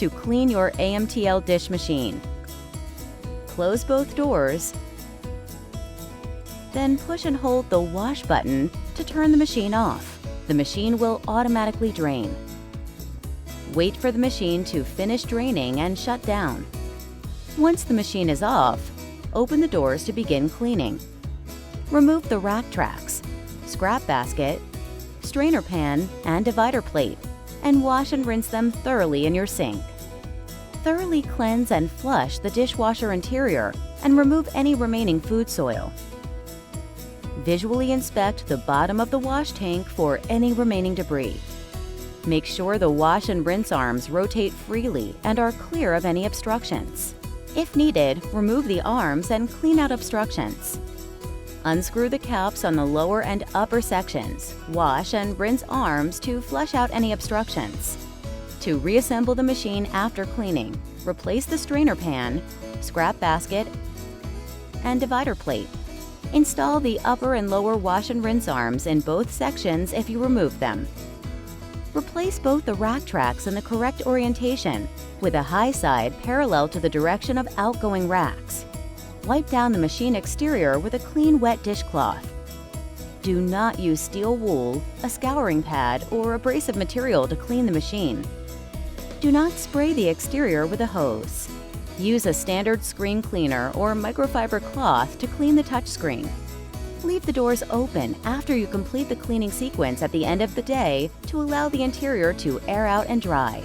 to clean your AMTL dish machine. Close both doors, then push and hold the wash button to turn the machine off. The machine will automatically drain. Wait for the machine to finish draining and shut down. Once the machine is off, open the doors to begin cleaning. Remove the rack tracks, scrap basket, strainer pan, and divider plate, and wash and rinse them thoroughly in your sink. Thoroughly cleanse and flush the dishwasher interior and remove any remaining food soil. Visually inspect the bottom of the wash tank for any remaining debris. Make sure the wash and rinse arms rotate freely and are clear of any obstructions. If needed, remove the arms and clean out obstructions. Unscrew the caps on the lower and upper sections. Wash and rinse arms to flush out any obstructions. To reassemble the machine after cleaning, replace the strainer pan, scrap basket, and divider plate. Install the upper and lower wash and rinse arms in both sections if you remove them. Replace both the rack tracks in the correct orientation, with a high side parallel to the direction of outgoing racks. Wipe down the machine exterior with a clean wet dishcloth. Do not use steel wool, a scouring pad, or abrasive material to clean the machine. Do not spray the exterior with a hose. Use a standard screen cleaner or microfiber cloth to clean the touchscreen. Leave the doors open after you complete the cleaning sequence at the end of the day to allow the interior to air out and dry.